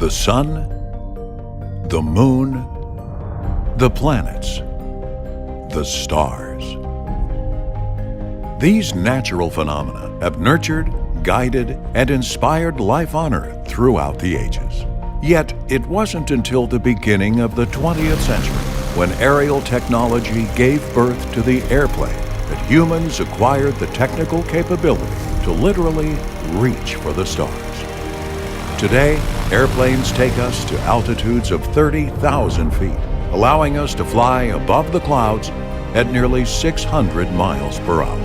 The sun, the moon, the planets, the stars. These natural phenomena have nurtured, guided, and inspired life on Earth throughout the ages. Yet, it wasn't until the beginning of the 20th century, when aerial technology gave birth to the airplane, that humans acquired the technical capability to literally reach for the stars. Today, airplanes take us to altitudes of 30,000 feet, allowing us to fly above the clouds at nearly 600 miles per hour.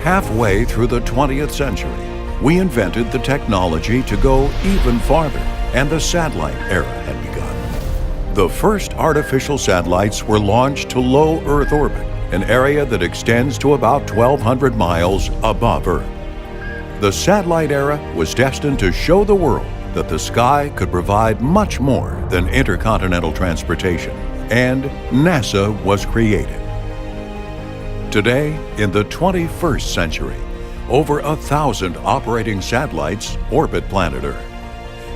Halfway through the 20th century, we invented the technology to go even farther, and the satellite era had begun. The first artificial satellites were launched to low Earth orbit, an area that extends to about 1,200 miles above Earth. The satellite era was destined to show the world that the sky could provide much more than intercontinental transportation, and NASA was created. Today, in the 21st century, over 1,000 operating satellites orbit planet Earth.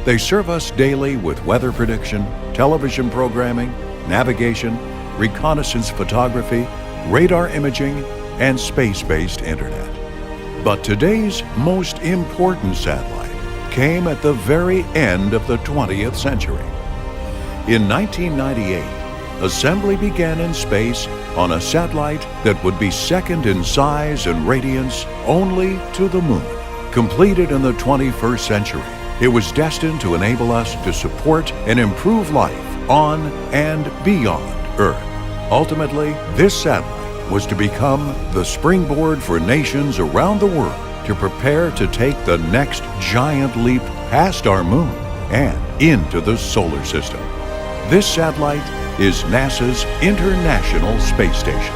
They serve us daily with weather prediction, television programming, navigation, reconnaissance photography, radar imaging, and space-based internet. But today's most important satellite came at the very end of the 20th century. In 1998, assembly began in space on a satellite that would be second in size and radiance only to the moon. Completed in the 21st century, it was destined to enable us to support and improve life on and beyond Earth. Ultimately, this satellite was to become the springboard for nations around the world to prepare to take the next giant leap past our moon and into the solar system. This satellite is NASA's International Space Station.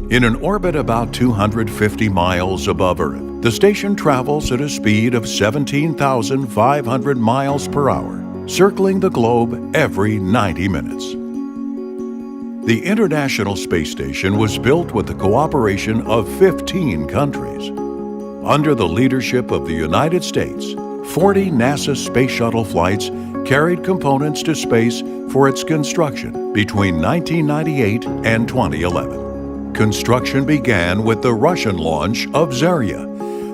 In an orbit about 250 miles above Earth, the station travels at a speed of 17,500 miles per hour, circling the globe every 90 minutes. The International Space Station was built with the cooperation of 15 countries. Under the leadership of the United States, 40 NASA space shuttle flights carried components to space for its construction between 1998 and 2011. Construction began with the Russian launch of Zarya,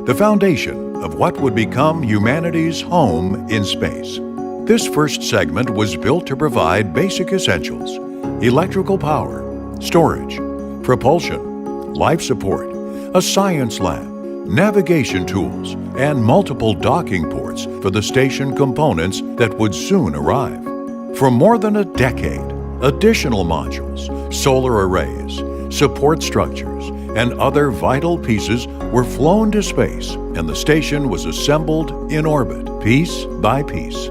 the foundation of what would become humanity's home in space. This first segment was built to provide basic essentials: electrical power, storage, propulsion, life support, a science lab, navigation tools, and multiple docking ports for the station components that would soon arrive. For more than a decade, additional modules, solar arrays, support structures, and other vital pieces were flown to space, and the station was assembled in orbit, piece by piece.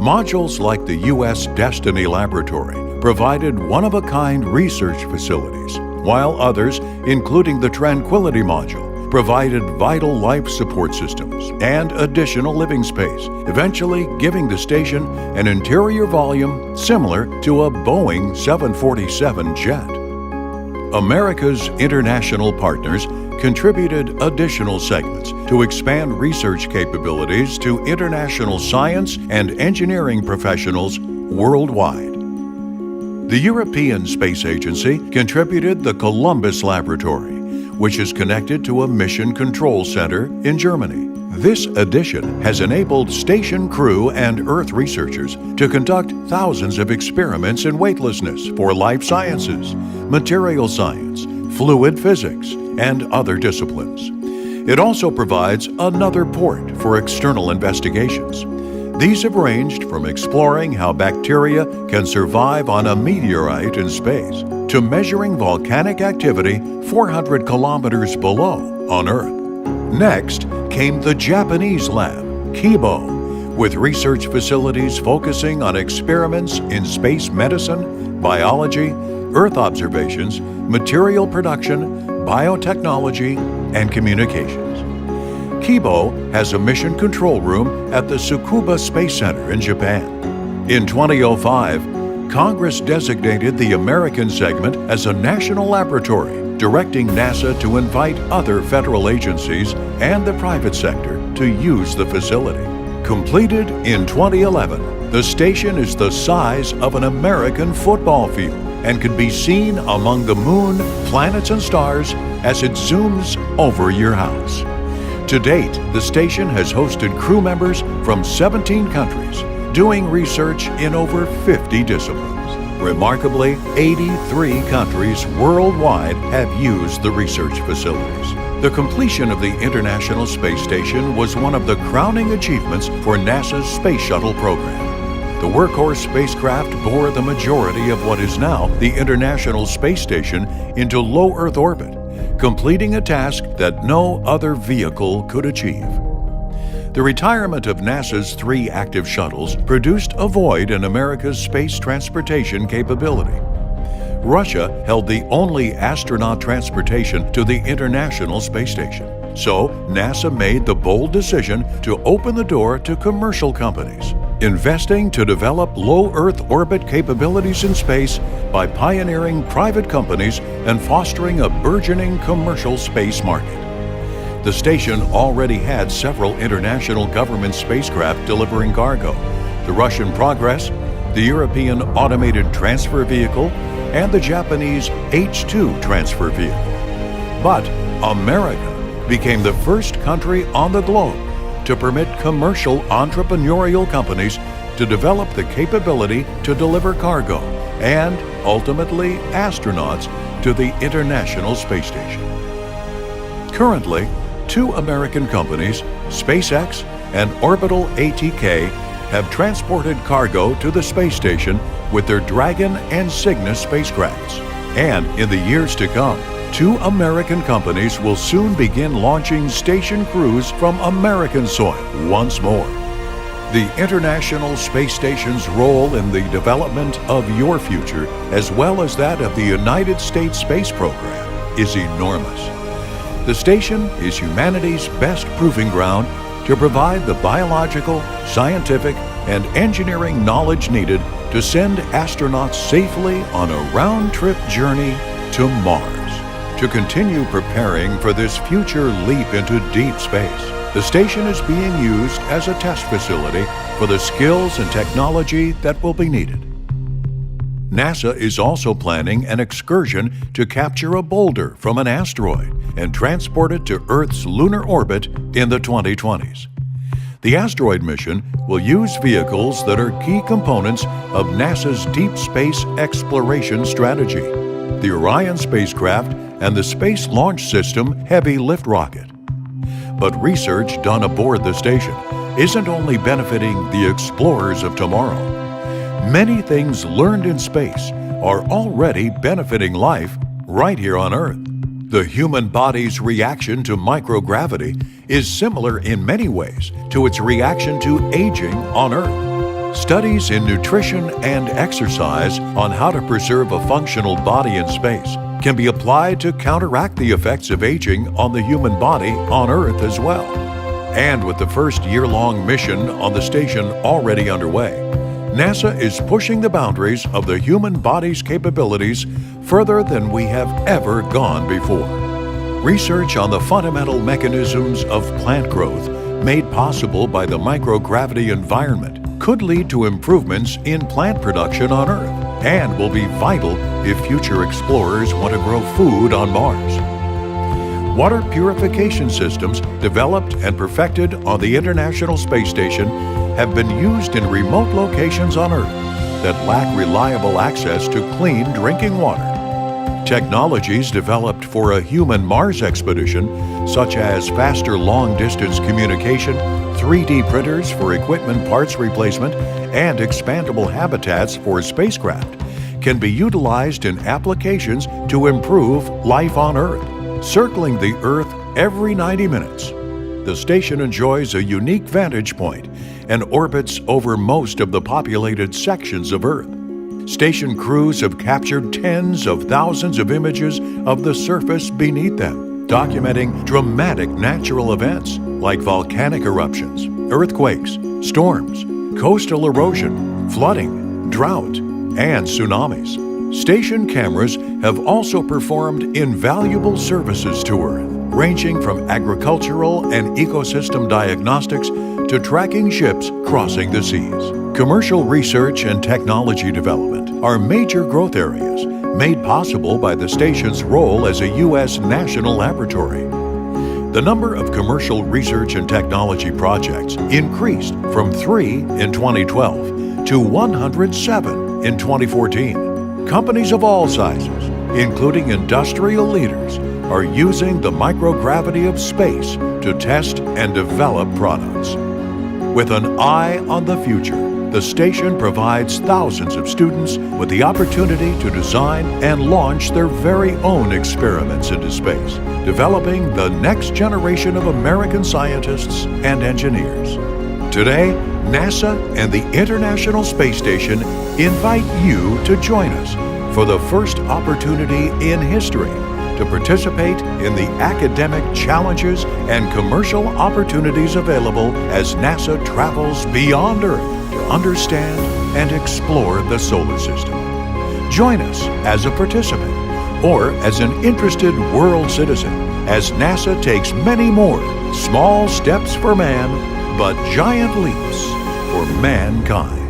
Modules like the U.S. Destiny Laboratory provided one-of-a-kind research facilities, while others, including the Tranquility Module, provided vital life support systems and additional living space, eventually giving the station an interior volume similar to a Boeing 747 jet. America's international partners contributed additional segments to expand research capabilities to international science and engineering professionals worldwide. The European Space Agency contributed the Columbus Laboratory, which is connected to a mission control center in Germany. This addition has enabled station crew and Earth researchers to conduct thousands of experiments in weightlessness for life sciences, material science, fluid physics, and other disciplines. It also provides another port for external investigations. These have ranged from exploring how bacteria can survive on a meteorite in space to measuring volcanic activity 400 kilometers below on Earth. Next came the Japanese lab, Kibo, with research facilities focusing on experiments in space medicine, biology, Earth observations, material production, biotechnology, and communications. Kibo has a mission control room at the Tsukuba Space Center in Japan. In 2005, Congress designated the American segment as a national laboratory, directing NASA to invite other federal agencies and the private sector to use the facility. Completed in 2011, the station is the size of an American football field and can be seen among the moon, planets, and stars as it zooms over your house. To date, the station has hosted crew members from 17 countries, doing research in over 50 disciplines. Remarkably, 83 countries worldwide have used the research facilities. The completion of the International Space Station was one of the crowning achievements for NASA's Space Shuttle program. The workhorse spacecraft bore the majority of what is now the International Space Station into low Earth orbit, completing a task that no other vehicle could achieve. The retirement of NASA's 3 active shuttles produced a void in America's space transportation capability. Russia held the only astronaut transportation to the International Space Station. So, NASA made the bold decision to open the door to commercial companies, investing to develop low Earth orbit capabilities in space by pioneering private companies and fostering a burgeoning commercial space market. The station already had several international government spacecraft delivering cargo: the Russian Progress, the European Automated Transfer Vehicle, and the Japanese H-2 transfer vehicle. But America became the first country on the globe to permit commercial entrepreneurial companies to develop the capability to deliver cargo and, ultimately, astronauts to the International Space Station. Currently, 2 American companies, SpaceX and Orbital ATK, have transported cargo to the space station with their Dragon and Cygnus spacecrafts. And in the years to come, 2 American companies will soon begin launching station crews from American soil once more. The International Space Station's role in the development of your future, as well as that of the United States space program, is enormous. The station is humanity's best proving ground to provide the biological, scientific, and engineering knowledge needed to send astronauts safely on a round-trip journey to Mars. To continue preparing for this future leap into deep space, the station is being used as a test facility for the skills and technology that will be needed. NASA is also planning an excursion to capture a boulder from an asteroid and transport it to Earth's lunar orbit in the 2020s. The asteroid mission will use vehicles that are key components of NASA's deep space exploration strategy: the Orion spacecraft and the Space Launch System Heavy Lift rocket. But research done aboard the station isn't only benefiting the explorers of tomorrow. Many things learned in space are already benefiting life right here on Earth. The human body's reaction to microgravity is similar in many ways to its reaction to aging on Earth. Studies in nutrition and exercise on how to preserve a functional body in space can be applied to counteract the effects of aging on the human body on Earth as well. And with the first year-long mission on the station already underway, NASA is pushing the boundaries of the human body's capabilities further than we have ever gone before. Research on the fundamental mechanisms of plant growth made possible by the microgravity environment could lead to improvements in plant production on Earth and will be vital if future explorers want to grow food on Mars. Water purification systems developed and perfected on the International Space Station have been used in remote locations on Earth that lack reliable access to clean drinking water. Technologies developed for a human Mars expedition, such as faster long-distance communication, 3D printers for equipment parts replacement, and expandable habitats for spacecraft, can be utilized in applications to improve life on Earth. Circling the Earth every 90 minutes, the station enjoys a unique vantage point and orbits over most of the populated sections of Earth. Station crews have captured tens of thousands of images of the surface beneath them, documenting dramatic natural events like volcanic eruptions, earthquakes, storms, coastal erosion, flooding, drought, and tsunamis. Station cameras have also performed invaluable services to Earth, ranging from agricultural and ecosystem diagnostics to tracking ships crossing the seas. Commercial research and technology development are major growth areas made possible by the station's role as a U.S. national laboratory. The number of commercial research and technology projects increased from 3 in 2012 to 107 in 2014. Companies of all sizes, including industrial leaders, are using the microgravity of space to test and develop products. With an eye on the future, the station provides thousands of students with the opportunity to design and launch their very own experiments into space, developing the next generation of American scientists and engineers. Today, NASA and the International Space Station invite you to join us for the first opportunity in history to participate in the academic challenges and commercial opportunities available as NASA travels beyond Earth to understand and explore the solar system. Join us as a participant or as an interested world citizen as NASA takes many more small steps for man, but giant leaps for mankind.